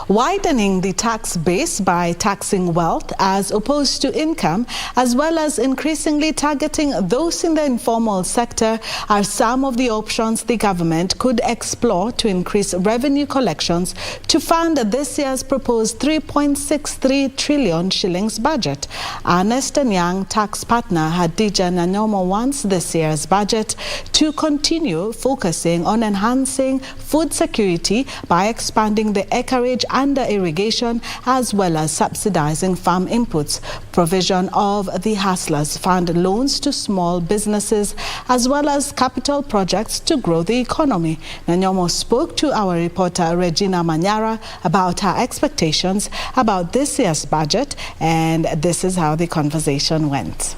widening the tax base by taxing wealth as opposed to income, as well as increasingly targeting those in the informal sector are some of the options the government could explore to increase revenue collections to fund this year's proposed 3.63 trillion shillings budget. Ernst and Young tax partner Hadijah Nannyomo wants this year's budget to continue focusing on enhancing food security by expanding the acreage under irrigation, as well as subsidizing farm inputs, provision of the Hustlers Fund loans to small businesses, as well as capital projects to grow the economy. Nannyomo spoke to our reporter Regina Manyara about her expectations about this year's budget, and this is how the conversation went.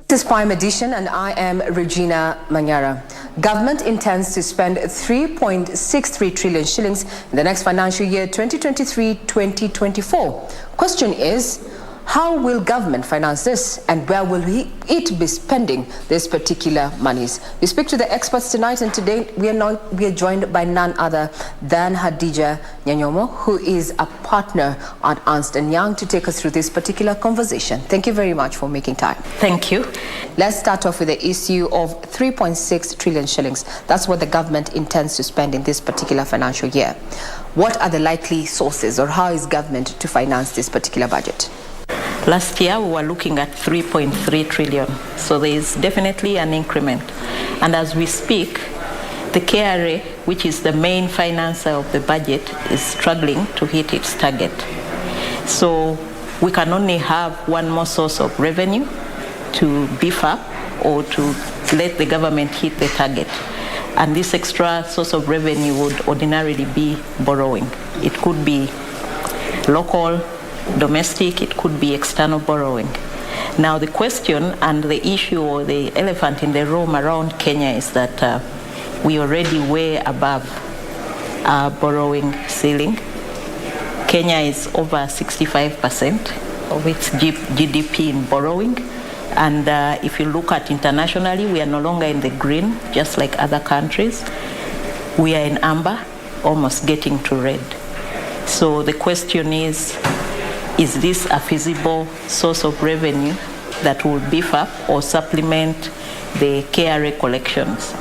This is Prime Edition, and I am Regina Manyara. Government intends to spend 3.63 trillion shillings in the next financial year 2023-2024. Question is, how will government finance this, and where will it be spending this particular monies? We speak to the experts tonight, and today we are joined by none other than Hadijah Nannyomo, who is a partner at Ernst and Young, to take us through this particular conversation. Thank you very much for making time. Thank you. Let's start off with the issue of 3.6 trillion shillings. That's what the government intends to spend in this particular financial year. What are the likely sources, or how is government to finance this particular budget? Last year we were looking at 3.3 trillion, so there is definitely an increment. And as we speak, the KRA, which is the main financer of the budget, is struggling to hit its target. So we can only have one more source of revenue to beef up or to let the government hit the target. And this extra source of revenue would ordinarily be borrowing. It could be local, domestic, it could be external borrowing. Now the question and the issue, or the elephant in the room around Kenya, is that we already way above our borrowing ceiling. Kenya is over 65% of its GDP in borrowing. And if you look at internationally, we are no longer in the green, just like other countries. We are in amber, almost getting to red. So the question is this a feasible source of revenue that will beef up or supplement the KRA collections,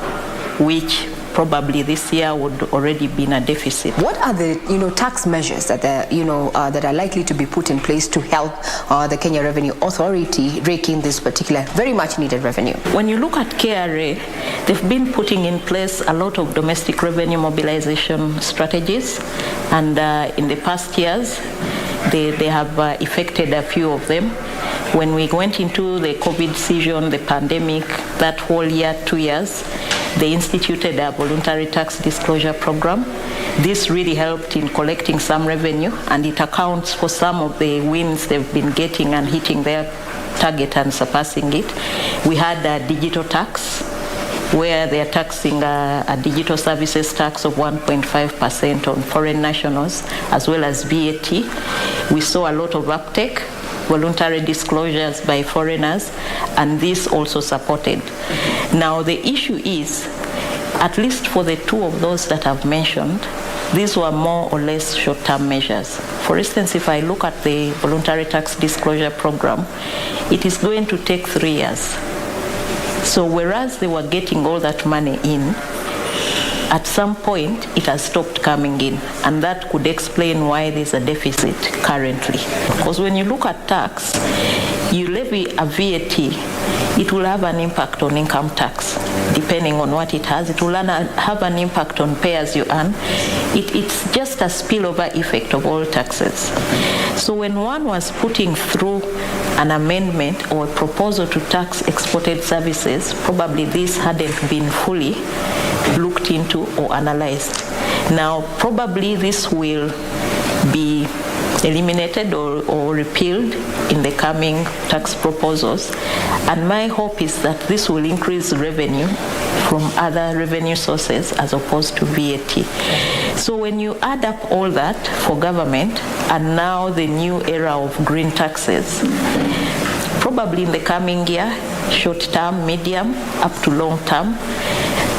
which probably this year would already be in a deficit? What are the tax measures that that are likely to be put in place to help the Kenya Revenue Authority rake in this particular very much needed revenue? When you look at KRA, they've been putting in place a lot of domestic revenue mobilization strategies, and in the past years they have effected a few of them. When we went into the COVID season, the pandemic, that whole year, 2 years, they instituted a voluntary tax disclosure program. This really helped in collecting some revenue, and it accounts for some of the wins they've been getting and hitting their target and surpassing it. We had a digital tax, where they are taxing a digital services tax of 1.5% on foreign nationals, as well as VAT. We saw a lot of uptake, voluntary disclosures by foreigners, and this also supported. Now the issue is, at least for the two of those that I've mentioned, these were more or less short-term measures. For instance, if I look at the voluntary tax disclosure program, it is going to take 3 years. So whereas they were getting all that money in, at some point it has stopped coming in, and that could explain why there's a deficit currently. Because when you look at tax, you levy a VAT, it will have an impact on income tax. Depending on what it has, it will have an impact on pay as you earn. It's just a spillover effect of all taxes. So when one was putting through an amendment or a proposal to tax exported services, probably this hadn't been fully looked into or analyzed. Now, probably this will be eliminated or repealed in the coming tax proposals. And my hope is that this will increase revenue from other revenue sources as opposed to VAT. So when you add up all that for government, and now the new era of green taxes, probably in the coming year, short term, medium, up to long term,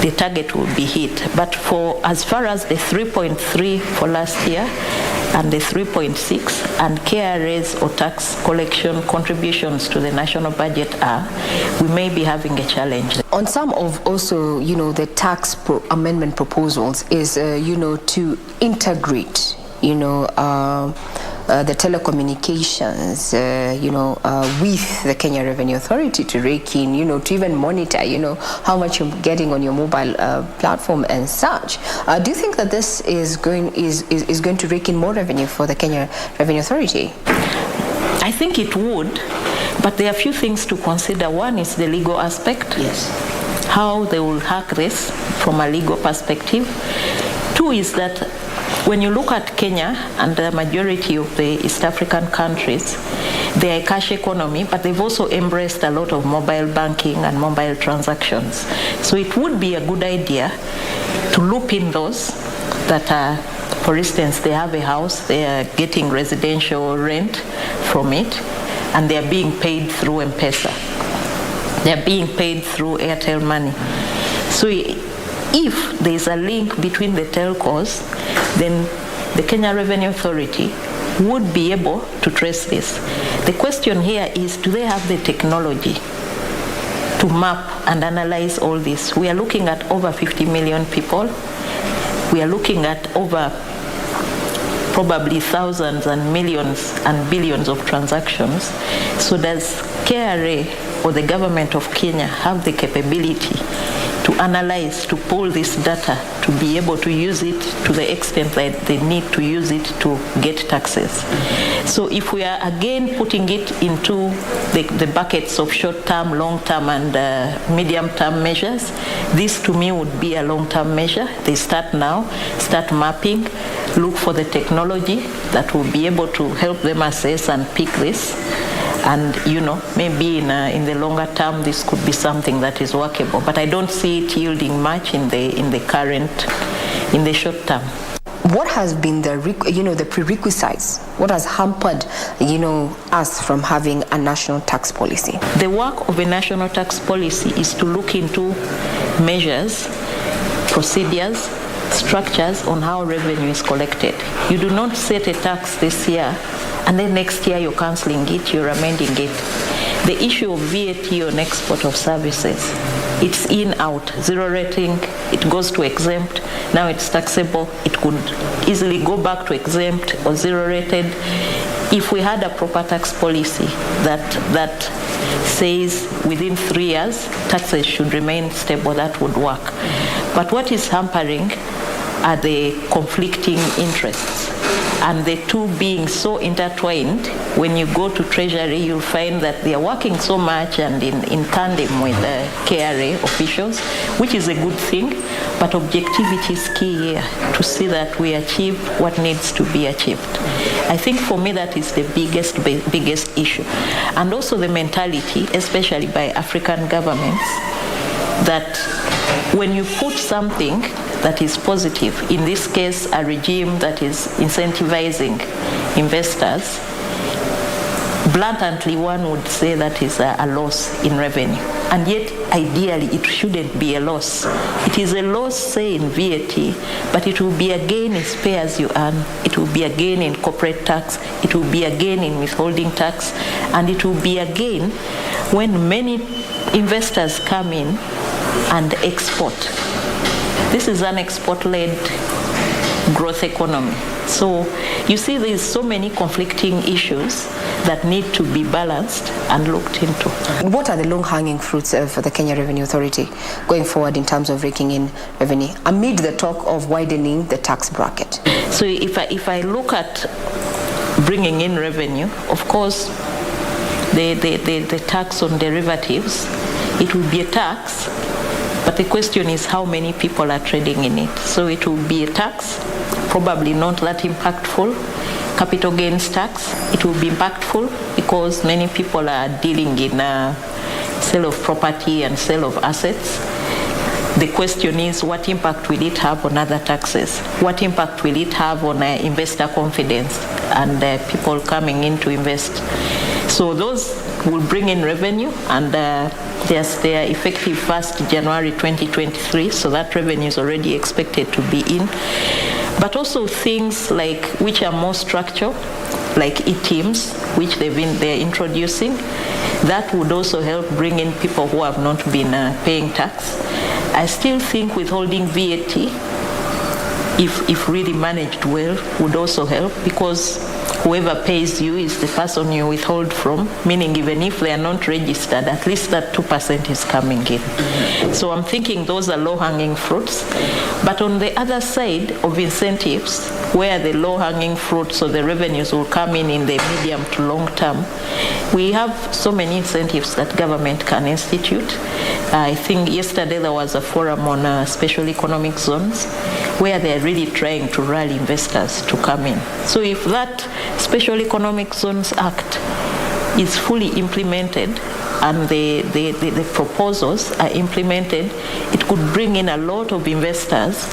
the target will be hit. But for as far as the 3.3 for last year, and the 3.6, and KRAs or tax collection contributions to the national budget are, we may be having a challenge. On some of also, the tax amendment proposals is, to integrate, the telecommunications, with the Kenya Revenue Authority to rake in, to even monitor, how much you're getting on your mobile platform and such. Do you think that this is going to rake in more revenue for the Kenya Revenue Authority? I think it would, but there are a few things to consider. One is the legal aspect. Yes. How they will hack this from a legal perspective. Two is that when you look at Kenya and the majority of the East African countries, they are a cash economy, but they've also embraced a lot of mobile banking and mobile transactions. So it would be a good idea to loop in those that are, for instance, they have a house, they are getting residential rent from it, and they are being paid through M-Pesa. They are being paid through Airtel Money. So if there is a link between the telcos, then the Kenya Revenue Authority would be able to trace this. The question here is, do they have the technology to map and analyze all this? We are looking at over 50 million people. We are looking at over probably thousands and millions and billions of transactions. So does KRA or the government of Kenya have the capability to analyze, to pull this data, to be able to use it to the extent that they need to use it to get taxes? So if we are again putting it into the buckets of short-term, long-term, and medium-term measures, this to me would be a long-term measure. They start now, start mapping, look for the technology that will be able to help them assess and pick this. And maybe in the longer term, this could be something that is workable. But I don't see it yielding much in the short term. What has been the prerequisites? What has hampered us from having a national tax policy? The work of a national tax policy is to look into measures, procedures, structures on how revenue is collected. You do not set a tax this year and then next year you're cancelling it, you're amending it. The issue of VAT on export of services, it's in, out, zero rating, it goes to exempt, now it's taxable, it could easily go back to exempt or zero rated. If we had a proper tax policy that says within 3 years taxes should remain stable, that would work. But what is hampering are the conflicting interests. And the two being so intertwined, when you go to Treasury, you'll find that they are working so much and in tandem with the KRA officials, which is a good thing, but objectivity is key here to see that we achieve what needs to be achieved. I think for me that is the biggest issue. And also the mentality, especially by African governments, that when you put something that is positive, in this case a regime that is incentivizing investors, bluntly one would say that is a loss in revenue. And yet ideally it shouldn't be a loss. It is a loss, say, in VAT, but it will be a gain in pay as you earn, it will be a gain in corporate tax, it will be a gain in withholding tax, and it will be a gain when many investors come in and export. This is an export-led growth economy. So you see there's so many conflicting issues that need to be balanced and looked into. What are the low-hanging fruits for the Kenya Revenue Authority going forward in terms of raking in revenue amid the talk of widening the tax bracket? So if I look at bringing in revenue, of course, the tax on derivatives, it will be a tax, but the question is how many people are trading in it. So it will be a tax, probably not that impactful. Capital gains tax, it will be impactful because many people are dealing in sale of property and sale of assets. The question is, what impact will it have on other taxes? What impact will it have on investor confidence and people coming in to invest? So those will bring in revenue, and they are effective 1st January 2023, so that revenue is already expected to be in. but also things like which are more structural, like e-teams, which they're introducing. That would also help bring in people who have not been paying tax. I still think withholding VAT, if really managed well, would also help, because whoever pays you is the person you withhold from, meaning even if they are not registered, at least that 2% is coming in. So I'm thinking those are low-hanging fruits. But on the other side of incentives, where the low-hanging fruits or the revenues will come in the medium to long term, we have so many incentives that government can institute. I think yesterday there was a forum on special economic zones where they're really trying to rally investors to come in. So if that Special Economic Zones Act is fully implemented and the proposals are implemented, it could bring in a lot of investors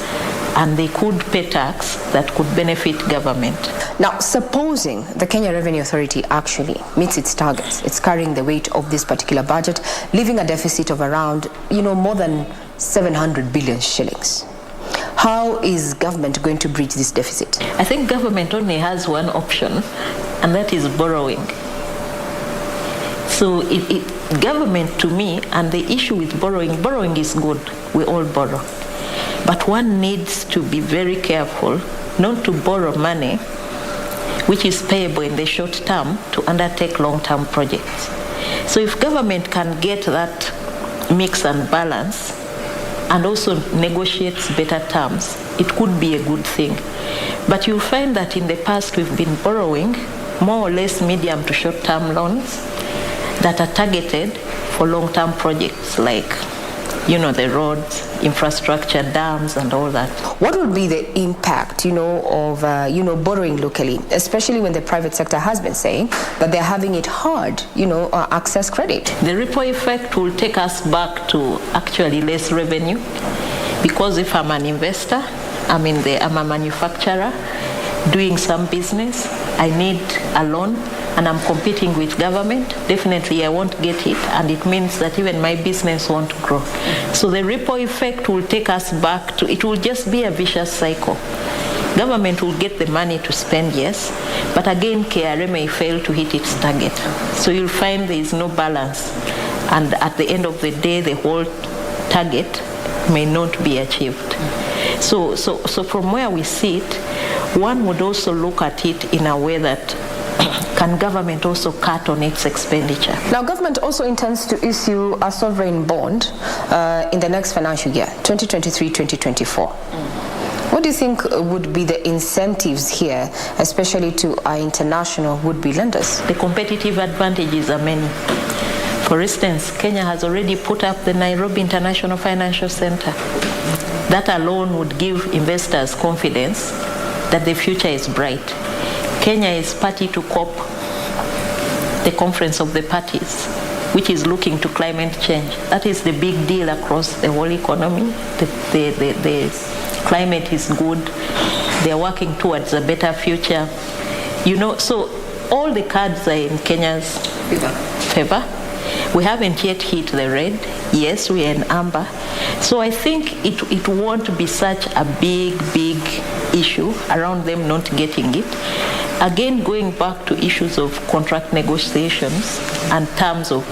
and they could pay tax that could benefit government. Now, supposing the Kenya Revenue Authority actually meets its targets, it's carrying the weight of this particular budget, leaving a deficit of around, more than 700 billion shillings. How is government going to bridge this deficit? I think government only has one option, and that is borrowing. So government, to me, and the issue with borrowing is good. We all borrow. But one needs to be very careful not to borrow money which is payable in the short term to undertake long-term projects. So if government can get that mix and balance and also negotiates better terms, it could be a good thing. But you'll find that in the past we've been borrowing more or less medium to short-term loans that are targeted for long-term projects like, the roads, infrastructure, dams, and all that. What would be the impact, of, borrowing locally, especially when the private sector has been saying that they're having it hard, access credit? The ripple effect will take us back to actually less revenue, because if I'm an investor, I'm a manufacturer doing some business, I need a loan, and I'm competing with government, definitely I won't get it, and it means that even my business won't grow. So the ripple effect will take us back to, it will just be a vicious cycle. Government will get the money to spend, yes, but again, KRA may fail to hit its target. So you'll find there is no balance, and at the end of the day, the whole target may not be achieved. So from where we sit, one would also look at it in a way that can government also cut on its expenditure? Now, government also intends to issue a sovereign bond in the next financial year, 2023-2024. What do you think would be the incentives here, especially to our international would-be lenders? The competitive advantages are many. For instance, Kenya has already put up the Nairobi International Financial Center. That alone would give investors confidence that the future is bright. Kenya is party to COP, the Conference of the Parties, which is looking to climate change. That is the big deal across the whole economy. The climate is good. They are working towards a better future. So all the cards are in Kenya's favor. We haven't yet hit the red. Yes, we are in amber. So I think it won't be such a big issue around them not getting it. Again, going back to issues of contract negotiations and terms of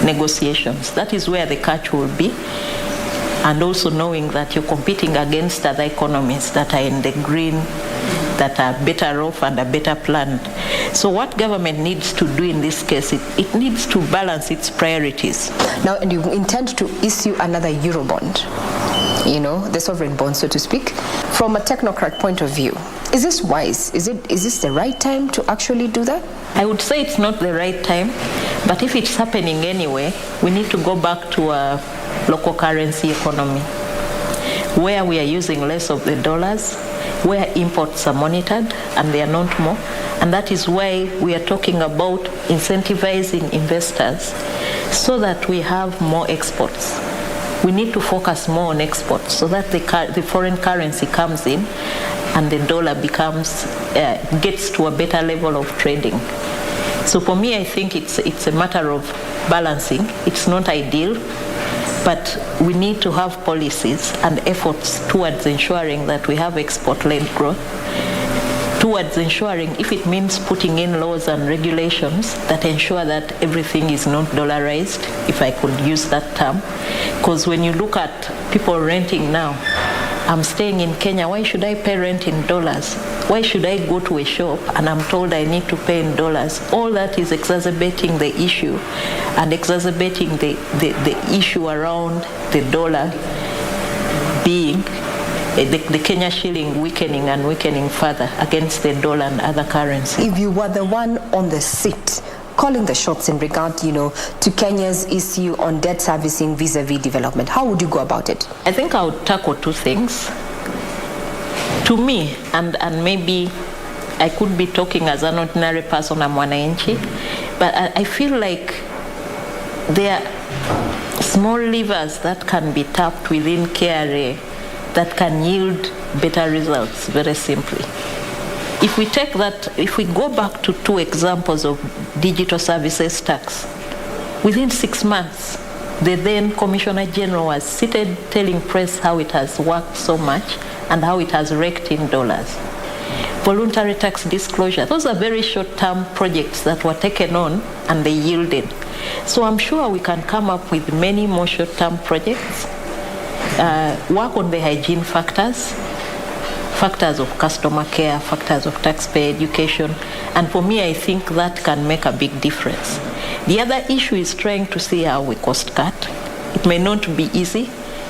negotiations, that is where the catch will be. And also knowing that you're competing against other economies that are in the green, that are better off and are better planned. So what government needs to do in this case, it needs to balance its priorities. Now, and you intend to issue another Eurobond, the sovereign bond, so to speak. From a technocrat point of view, is this wise? Is this the right time to actually do that? I would say it's not the right time, but if it's happening anyway, we need to go back to a local currency economy where we are using less of the dollars, where imports are monitored and they are not more. And that is why we are talking about incentivizing investors so that we have more exports. We need to focus more on exports so that the foreign currency comes in and the dollar gets to a better level of trading. So for me, I think it's a matter of balancing. It's not ideal, But we need to have policies and efforts towards ensuring that we have export-led growth, towards ensuring, if it means putting in laws and regulations that ensure that everything is not dollarized, if I could use that term. Because when you look at people renting now, I'm staying in Kenya, why should I pay rent in dollars? Why should I go to a shop and I'm told I need to pay in dollars? All that is exacerbating the issue and exacerbating the issue around the dollar being the Kenya shilling weakening and weakening further against the dollar and other currencies. If you were the one on the seat calling the shots in regard, to Kenya's issue on debt servicing vis-a-vis development, how would you go about it? I think I would tackle two things. To me, and maybe I could be talking as an ordinary person, I'm mwananchi, but I feel like there are small levers that can be tapped within KRA that can yield better results, very simply. If we take that, if we go back to two examples of digital services tax, within 6 months, the then Commissioner General was seated telling press how it has worked so much and how it has raked in dollars. Voluntary tax disclosure, those are very short-term projects that were taken on and they yielded. So I'm sure we can come up with many more short-term projects, work on the hygiene factors of customer care, factors of taxpayer education, and for me, I think that can make a big difference. The other issue is trying to see how we cost cut. It may not be easy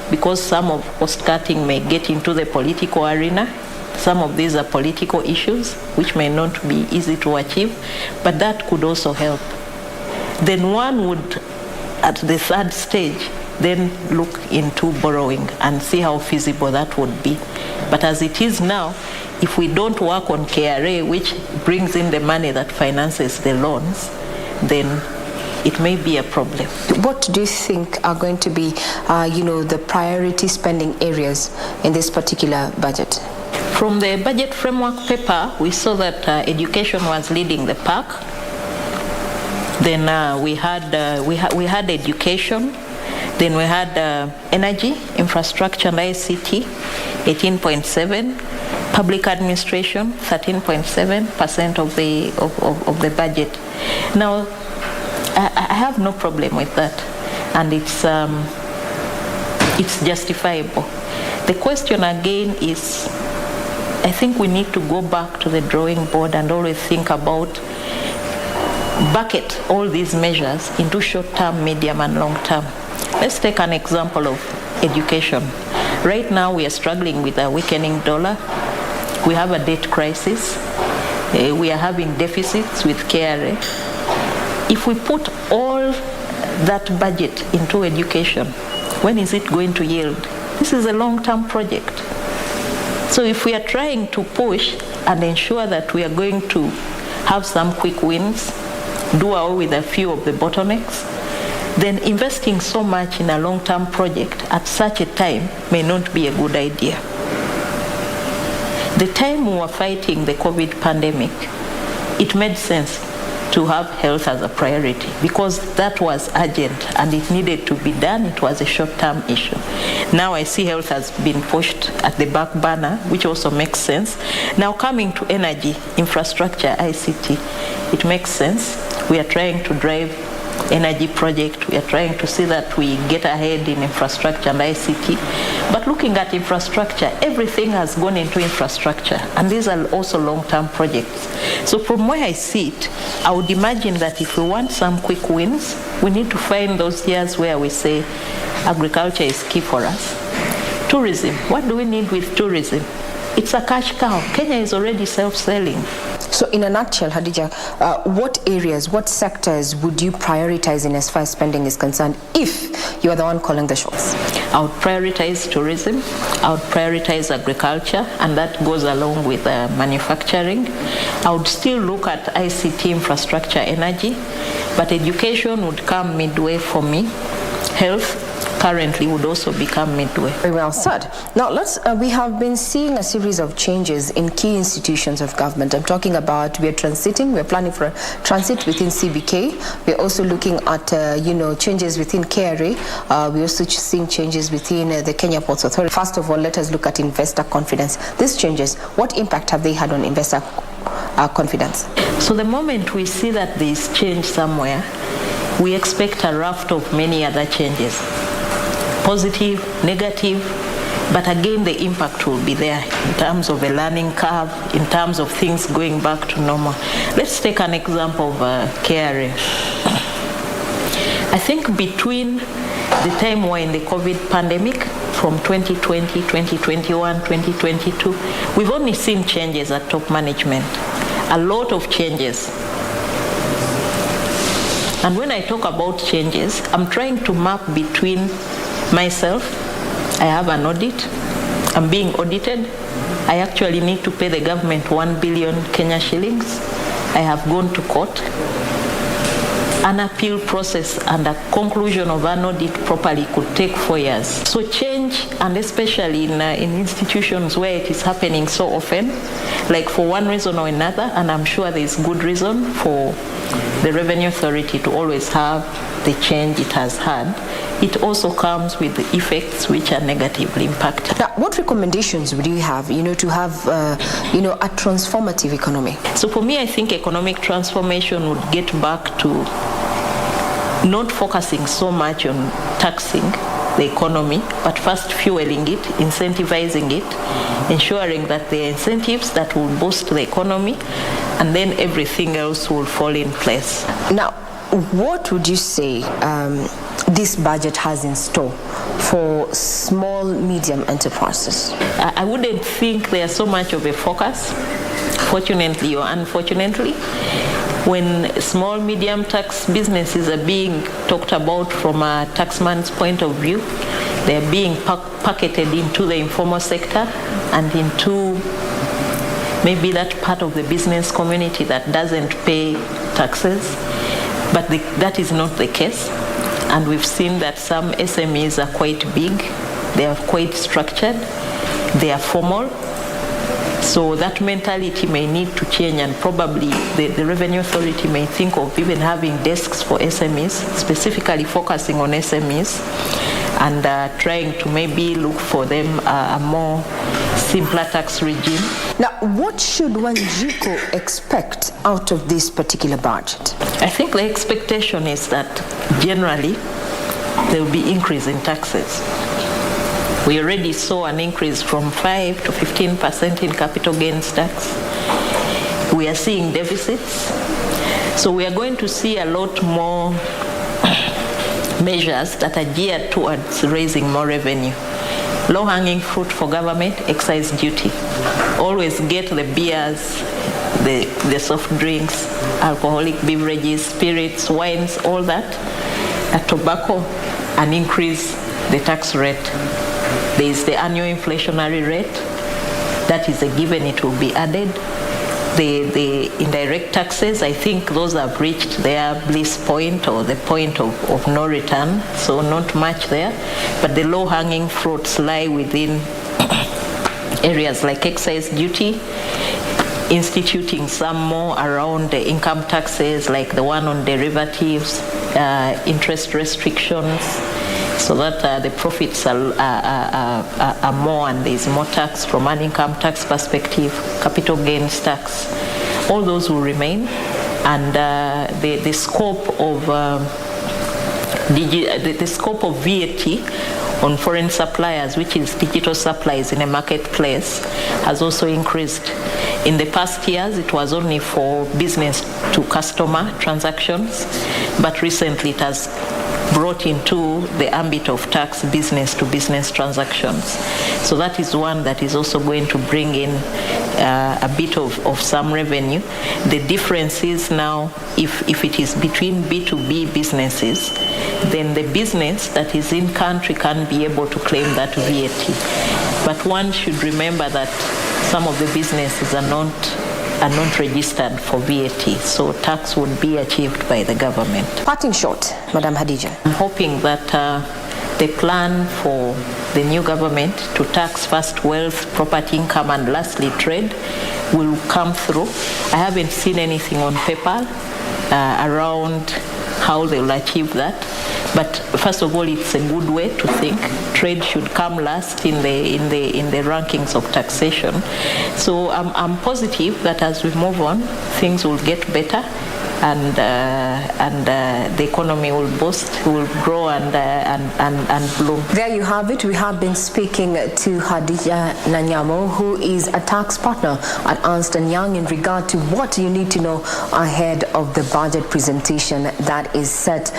because some of cost cutting may get into the political arena. Some of these are political issues which may not be easy to achieve, but that could also help. Then one would, at the third stage, then look into borrowing and see how feasible that would be. But as it is now, if we don't work on KRA, which brings in the money that finances the loans, then it may be a problem. What do you think are going to be, the priority spending areas in this particular budget? From the budget framework paper, we saw that education was leading the pack. Then we had education. Then we had energy, infrastructure, and ICT, 18.7. Public administration, 13.7% of the budget. Now, I have no problem with that, and it's justifiable. The question again is, I think we need to go back to the drawing board and always think about bucket all these measures into short-term, medium, and long-term. Let's take an example of education. Right now, we are struggling with a weakening dollar. We have a debt crisis. We are having deficits with KRA. If we put all that budget into education, when is it going to yield? This is a long-term project. So if we are trying to push and ensure that we are going to have some quick wins, do away with a few of the bottlenecks, then investing so much in a long-term project at such a time may not be a good idea. The time we were fighting the COVID pandemic, it made sense to have health as a priority because that was urgent and it needed to be done. It was a short-term issue. Now I see health has been pushed at the back burner, which also makes sense. Now coming to energy, infrastructure, ICT, it makes sense. We are trying to drive energy project. We are trying to see that we get ahead in infrastructure and ICT. But looking at infrastructure, everything has gone into infrastructure, and these are also long-term projects. So from where I see it, I would imagine that if we want some quick wins, we need to find those years where we say agriculture is key for us. Tourism, what do we need with tourism? It's a cash cow. Kenya is already self-selling. So in a nutshell, Hadijah, what areas, what sectors would you prioritize in as far as spending is concerned if you are the one calling the shots? I would prioritize tourism. I would prioritize agriculture, and that goes along with manufacturing. I would still look at ICT, infrastructure, energy, but education would come midway for me. Health, currently would also become midway. Very well said. Now, we have been seeing a series of changes in key institutions of government. I'm talking about we're planning for a transit within CBK. We're also looking at, changes within KRA. We're also seeing changes within the Kenya Ports Authority. First of all, let us look at investor confidence. These changes, what impact have they had on investor confidence? So the moment we see that there's change somewhere, we expect a raft of many other changes. Positive, negative, but again the impact will be there in terms of a learning curve, in terms of things going back to normal. Let's take an example of KRA. I think between the time we're in the COVID pandemic, from 2020, 2021, 2022, we've only seen changes at top management. A lot of changes. And when I talk about changes, I'm trying to map between myself, I have an audit, I'm being audited, I actually need to pay the government 1 billion Kenya shillings, I have gone to court. An appeal process and a conclusion of an audit properly could take 4 years. So change, and especially in institutions where it is happening so often, like for one reason or another, and I'm sure there's good reason for the Revenue Authority to always have the change it has had, it also comes with the effects which are negatively impacted. Now, what recommendations would you have, to have, a transformative economy? So for me, I think economic transformation would get back to not focusing so much on taxing the economy, but first fueling it, incentivizing it, ensuring that there are incentives that will boost the economy, and then everything else will fall in place. Now, what would you say this budget has in store for small, medium enterprises? I wouldn't think there's so much of a focus, fortunately or unfortunately. When small, medium tax businesses are being talked about from a taxman's point of view, they're being pocketed into the informal sector and into maybe that part of the business community that doesn't pay taxes. But that is not the case. And we've seen that some SMEs are quite big, they are quite structured, they are formal. So that mentality may need to change, and probably the Revenue Authority may think of even having desks for SMEs, specifically focusing on SMEs, and trying to maybe look for them a more simpler tax regime. Now, what should Wanjiku expect out of this particular budget? I think the expectation is that generally there will be increase in taxes. We already saw an increase from 5 to 15% in capital gains tax. We are seeing deficits. So we are going to see a lot more measures that are geared towards raising more revenue. Low-hanging fruit for government, excise duty. Always get the beers, the soft drinks, alcoholic beverages, spirits, wines, all that. Tobacco, and increase the tax rate. There is the annual inflationary rate. That is a given, it will be added. The indirect taxes, I think those have reached their bliss point or the point of no return, so not much there. But the low-hanging fruits lie within areas like excise duty, instituting some more around the income taxes like the one on derivatives, interest restrictions, so that the profits are more and there's more tax from an income tax perspective, capital gains tax. All those will remain, and the scope of VAT on foreign suppliers, which is digital supplies in a marketplace, has also increased. In the past years, it was only for business to customer transactions, but recently it has brought into the ambit of tax business to business transactions. So that is one that is also going to bring in a bit of some revenue. The difference is now, if it is between B2B businesses, then the business that is in country can be able to claim that VAT. But one should remember that some of the businesses are not registered for VAT, so tax would be achieved by the government. Parting shot, Madam Hadijah. I'm hoping that the plan for the new government to tax first wealth, property income, and lastly trade will come through. I haven't seen anything on paper around how they will achieve that. But first of all, it's a good way to think. Trade should come last in the rankings of taxation. So I'm positive that as we move on, things will get better, and the economy will boost, will grow and bloom. There you have it. We have been speaking to Hadijah Nannyomo, who is a tax partner at Ernst and Young, in regard to what you need to know ahead of the budget presentation that is set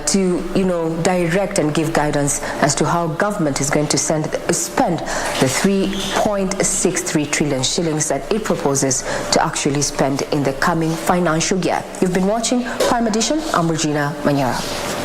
to, direct and give guidance as to how government is going to spend the 3.63 trillion shillings that it proposes to actually spend in the coming financial year. You've been watching Prime Edition. I'm Regina Manyara.